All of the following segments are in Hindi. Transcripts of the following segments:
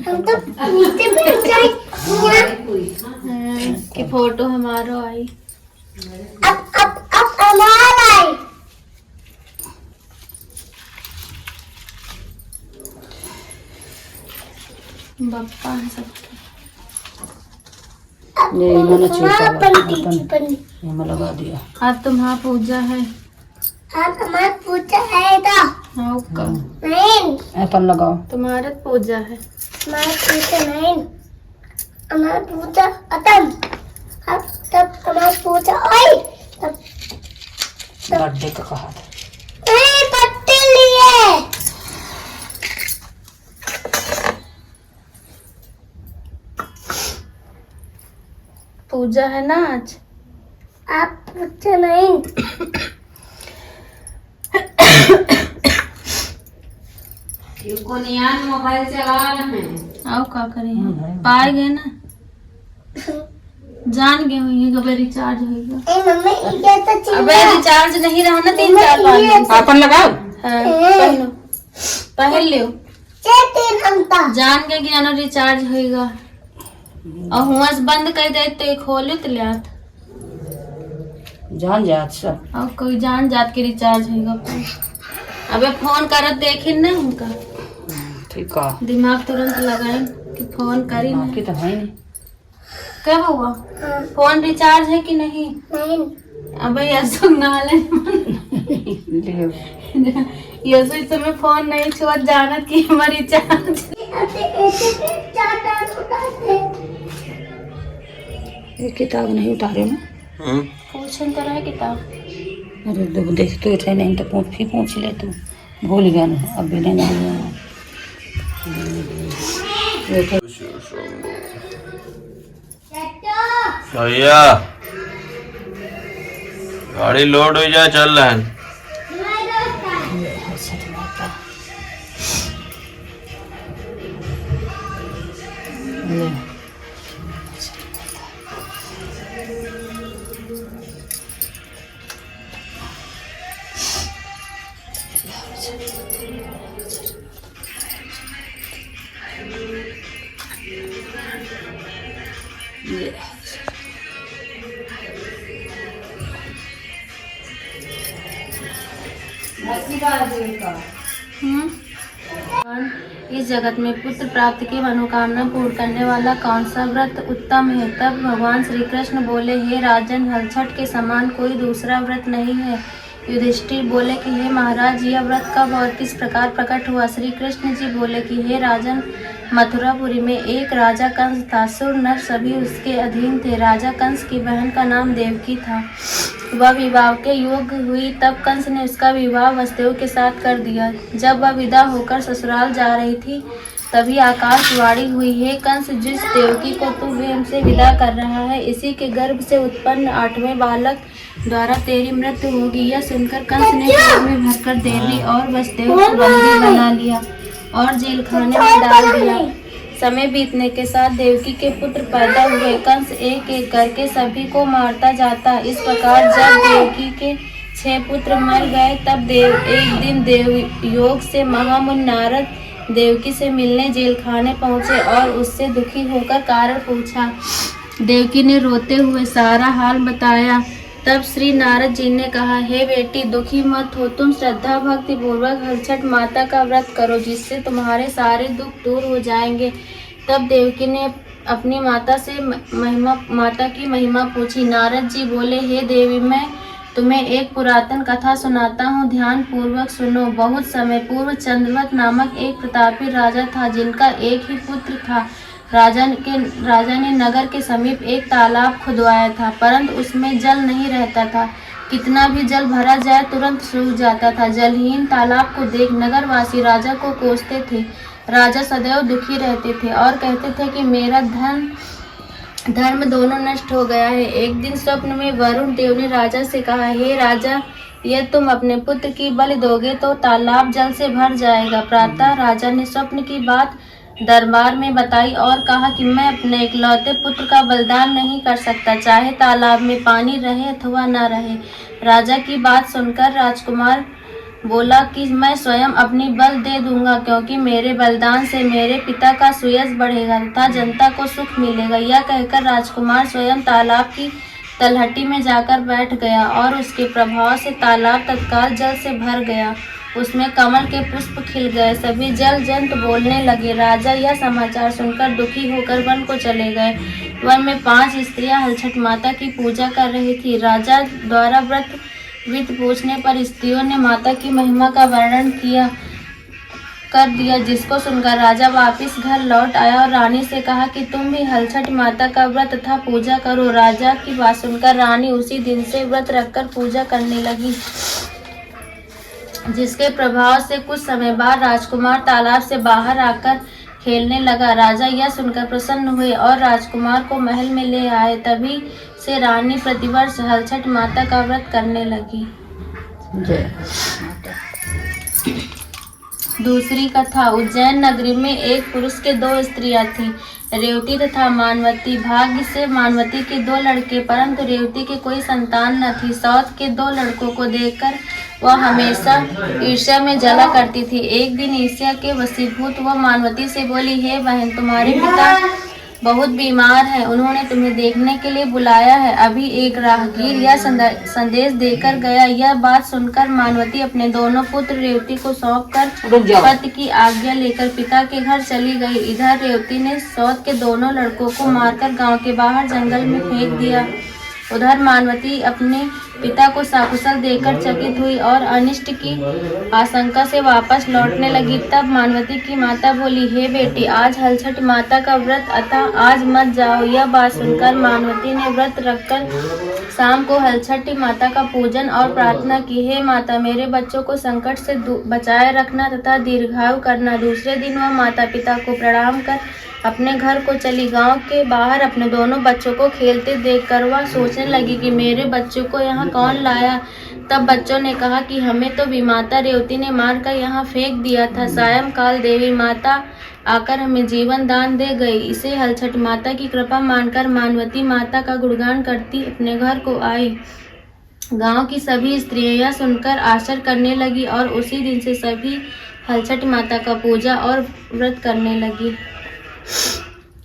हम तो नीचे बैठ जाए कि फोटो हमारो आई। अब हमारा आई। बप्पा है सबके। ये मैंने छेका पंडित ये मैं लगा दिया। आज तुम्हारा पूजा है। आप हमारा पूजा है था। हाँ का नहीं अपन लगाओ। तुम्हारा पूजा है। हमारा पूजा नहीं, हमारा पूजा अतम। अब तब हमारा पूजा आई तब बर्थडे का कहा था। नहीं पत्ते लिए। पूजा है ना आज। आप पूजा नहीं। मोबाइल चला रहे हैं। आओ का करें पाए गए ना। जान गए होंगे कब रिचार्ज होगा। ए मम्मी ये तो चीज अबे रिचार्ज नहीं रहा ना 3-4 दिन। अपन लगाओ। हाँ, पहनो पहन लियो। चेते नमता जान गए कि जानो रिचार्ज होगा और हुआ से बंद कर दे तो एक खोले तो लिया जान जात सब। और कोई जान जात के रिचार्ज होगा। अबे फोन करत देखिन ना उनका ठीक है। दिमाग तुरंत लगाए कि फोन करी ना। बाकी तो है नहीं। क्या हुआ फोन रिचार्ज है कि नहीं। नहीं अबे यसु नाले ले यसु इस समय फोन नहीं छुआ जानत कि हमारा रिचार्ज। ये किताब नहीं उतारे ना। पूछन तो रहा किताब। अरे देख तो उठे नहीं तो पूछ ले तू। भूल गया ना अब भी नहीं भैया गाड़ी लोड हो जाए चल रहे हैं। इस जगत में पुत्र प्राप्ति की मनोकामना पूर्ण करने वाला कौन सा व्रत उत्तम है। तब भगवान श्री कृष्ण बोले, हे राजन, हलछट के समान कोई दूसरा व्रत नहीं है। युधिष्ठिर बोले कि हे महाराज, यह व्रत कब और किस प्रकार प्रकट हुआ। श्री कृष्ण जी बोले कि हे राजन, मथुरापुरी में एक राजा कंस था। सुर नर सभी उसके अधीन थे। राजा कंस की बहन का नाम देवकी था। वह विवाह के योग्य हुई तब कंस ने उसका विवाह वसुदेव के साथ कर दिया। जब वह विदा होकर ससुराल जा रही थी तभी आकाशवाणी हुई, हे कंस, जिस देवकी को तू प्रेम से विदा कर रहा है इसी के गर्भ से उत्पन्न 8वें बालक द्वारा तेरी मृत्यु होगी। यह सुनकर कंस ने क्रोध में भरकर देवी और वसुदेव को बंदी बना लिया और जेल खाने में डाल दिया। समय बीतने के साथ देवकी के पुत्र पैदा हुए। कंस एक एक करके सभी को मारता जाता। इस प्रकार जब देवकी के 6 पुत्र मर गए तब एक दिन देव योग से महामुनि नारद देवकी से मिलने जेल खाने पहुँचे और उससे दुखी होकर कारण पूछा। देवकी ने रोते हुए सारा हाल बताया। तब श्री नारद जी ने कहा, हे बेटी, दुखी मत हो। तुम श्रद्धा भक्ति पूर्वक हलछठ माता का व्रत करो जिससे तुम्हारे सारे दुख दूर हो जाएंगे। तब देवकी ने अपनी माता से माता की महिमा पूछी। नारद जी बोले, हे देवी, मैं तुम्हें एक पुरातन कथा सुनाता हूँ, ध्यान पूर्वक सुनो। बहुत समय पूर्व चंद्रवत नामक एक प्रतापी राजा था जिनका एक ही पुत्र था। राजा ने नगर के समीप एक तालाब खुदवाया था, परंतु उसमें जल नहीं रहता था। कितना भी जल भरा जाए तुरंत सूख जाता था। जलहीन तालाब को देख नगरवासी राजा को कोसते थे। राजा सदैव दुखी रहते थे और कहते थे कि मेरा धर्म दोनों नष्ट हो गया है। एक दिन स्वप्न में वरुण देव ने राजा से कहा, हे राजा, यह तुम अपने पुत्र की बलि दोगे तो तालाब जल से भर जाएगा। प्रातः राजा ने स्वप्न की बात दरबार में बताई और कहा कि मैं अपने इकलौते पुत्र का बलिदान नहीं कर सकता, चाहे तालाब में पानी रहे अथवा न रहे। राजा की बात सुनकर राजकुमार बोला कि मैं स्वयं अपनी बल दे दूंगा, क्योंकि मेरे बलिदान से मेरे पिता का सुयश बढ़ेगा तथा जनता को सुख मिलेगा। यह कहकर राजकुमार स्वयं तालाब की तलहटी में जाकर बैठ गया और उसके प्रभाव से तालाब तत्काल जल से भर गया। उसमें कमल के पुष्प खिल गए। सभी जल जंतु बोलने लगे। राजा यह समाचार सुनकर दुखी होकर वन को चले गए। वन में 5 स्त्रियां हलछठ माता की पूजा कर रही थी। राजा द्वारा व्रत विधि पूछने पर स्त्रियों ने माता की महिमा का वर्णन कर दिया, जिसको सुनकर राजा वापिस घर लौट आया और रानी से कहा कि तुम भी हलछठ माता का व्रत तथा पूजा करो। राजा की बात सुनकर रानी उसी दिन से व्रत रखकर पूजा करने लगी, जिसके प्रभाव से कुछ समय बाद राजकुमार तालाब से बाहर आकर खेलने लगा। राजा यह सुनकर प्रसन्न हुए और राजकुमार को महल में ले आए। तभी से रानी प्रतिवर्ष हलछठ माता का व्रत करने लगी। जय। दूसरी कथा। उज्जैन नगरी में एक पुरुष के 2 स्त्रियां थीं, रेवती तथा मानवती। भाग्य से मानवती के 2 लड़के, परंतु रेवती के कोई संतान न थी। सौत के 2 लड़कों को देखकर वह हमेशा ईर्ष्या में जला करती थी। एक दिन ईर्ष्या के वशीभूत वह मानवती से बोली, हे बहन, तुम्हारे पिता बहुत बीमार हैं, उन्होंने तुम्हें देखने के लिए बुलाया है। अभी एक राहगीर यह संदेश देकर गया। यह बात सुनकर मानवती अपने दोनों पुत्र रेवती को सौंपकर पति की आज्ञा लेकर पिता के घर चली गई। इधर रेवती ने सौत के दोनों लड़कों को मारकर गांव के बाहर जंगल में फेंक दिया। उधर मानवती अपने पिता को सकुशल देखकर चकित हुई और अनिष्ट की आशंका से वापस लौटने लगी। तब मानवती की माता बोली, हे बेटी, आज हलछठ माता का व्रत, अतः आज मत जाओ। यह बात सुनकर मानवती ने व्रत रखकर शाम को हलछठी माता का पूजन और प्रार्थना की। हे माता, मेरे बच्चों को संकट से बचाए रखना तथा दीर्घायु करना। दूसरे दिन वह माता पिता को प्रणाम कर अपने घर को चली। गांव के बाहर अपने दोनों बच्चों को खेलते देखकर वह सोचने लगी कि मेरे बच्चों को यहाँ कौन लाया। तब बच्चों ने कहा कि हमें तो विमाता रेवती ने मारकर यहाँ फेंक दिया था। सायंकाल देवी माता आकर हमें जीवन दान दे गई। इसे हलछठ माता की कृपा मानकर मानवती माता का गुणगान करती अपने घर को आई। गांव की सभी स्त्रियां यह सुनकर आश्चर्य करने लगी और उसी दिन से सभी हलछठ माता का पूजा और व्रत करने लगी।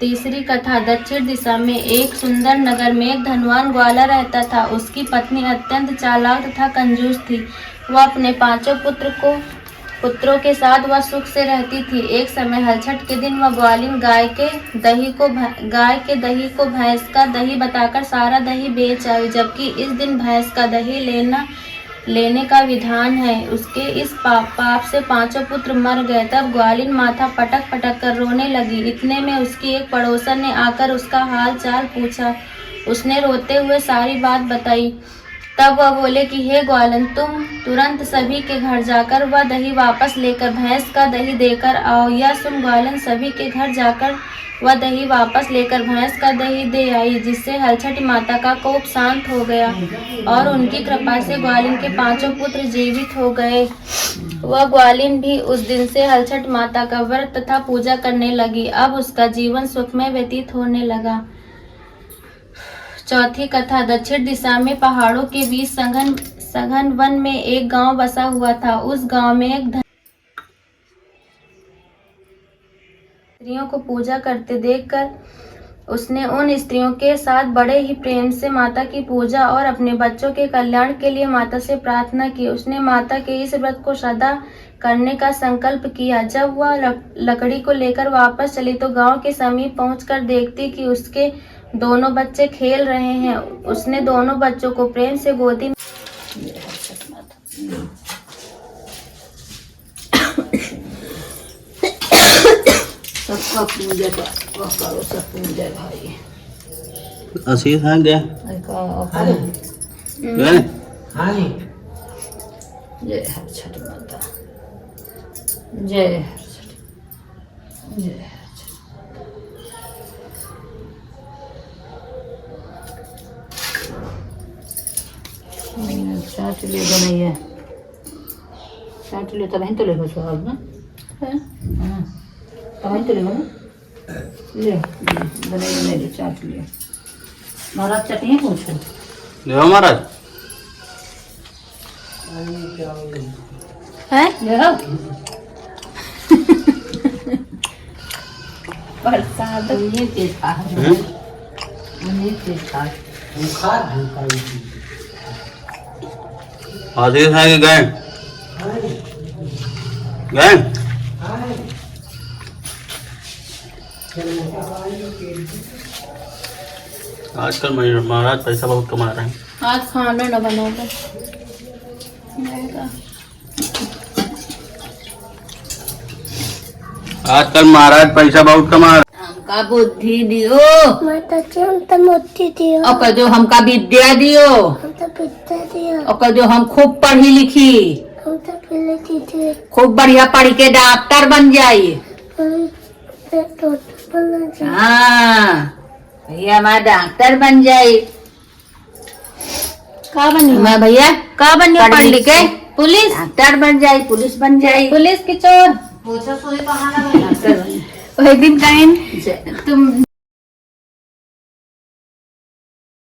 तीसरी कथा। दक्षिण दिशा में एक सुंदर नगर में एक धनवान ग्वाला रहता था। उसकी पत्नी अत्यंत चालाक तथा कंजूस थी। वह अपने 5 पुत्रों के साथ वह सुख से रहती थी। एक समय हलछठ के दिन वह ग्वालिन गाय के दही को भैंस का दही बताकर सारा दही बेच आई, जबकि इस दिन भैंस का दही लेने का विधान है। उसके इस पाप से 5 पुत्र मर गए। तब ग्वालिन माथा पटक पटक कर रोने लगी। इतने में उसकी एक पड़ोसन ने आकर उसका हाल चाल पूछा। उसने रोते हुए सारी बात बताई। तब वह बोले कि हे ग्वालन, तुम तुरंत सभी के घर जाकर वह दही वापस लेकर भैंस का दही देकर आओ। यह सुन ग्वालन सभी के घर जाकर वह दही वापस लेकर भैंस का दही दे आई, जिससे हलछठ माता का कोप शांत हो गया और उनकी कृपा से ग्वालिन के 5 पुत्र जीवित हो गए। वह ग्वालिन भी उस दिन से हलछठ माता का व्रत तथा पूजा करने लगी। अब उसका जीवन सुखमय व्यतीत होने लगा। चौथी कथा। दक्षिण दिशा में पहाड़ों के बीच सघन वन में एक गांव बसा हुआ था। उस गांव में एक स्त्रियों को पूजा करते देखकर उसने उन स्त्रियों के साथ बड़े ही प्रेम से माता की पूजा और अपने बच्चों के कल्याण के लिए माता से प्रार्थना की। उसने माता के इस व्रत को सदा करने का संकल्प किया। जब वह लकड़ी को लेकर वापस चली तो गांव के समीप पहुंचकर देखती कि उसके दोनों बच्चे खेल रहे हैं। उसने दोनों बच्चों को प्रेम से गोदी में सबका पूजा करो, सब पूजा भाई। आशीष आ गया। जय हलछठ माता, जय हलछठ, जय हलछठ। चाट लिए बनाइए, चाट लिए तब तो लेगा स्वाद ना, तब तो लेगा ना, ले बनाइए चाट लिए। महाराज चटनी पूछो। महाराज है प्रसाद आशीष है कि गए गए आजकल महाराज पैसा बहुत कमा रहे हैं। आज खाना न बनाओगे आजकल महाराज पैसा बहुत कमा रहे हैं। हमका बुद्धि दियो माता जी हम तो मोती दियो, और जो हमका विद्या दियो हम तो पिता दियो, और जो हम खूब पढ़ी लिखी हम तो पहले दीजिए, खूब बढ़िया पढ़ के डॉक्टर बन जाई। तो बोलना चाहिए। हाँ भैया हमारा डॉक्टर बन जाई। का बनी मैं भैया का बनी पढ़ पढ़ लिख लिख के पुलिस डॉक्टर बन जाई, पुलिस बन जाई, पुलिस की चोर पूछो सोई बहाना डॉक्टर बन एक दिन कहीं जाई। तुम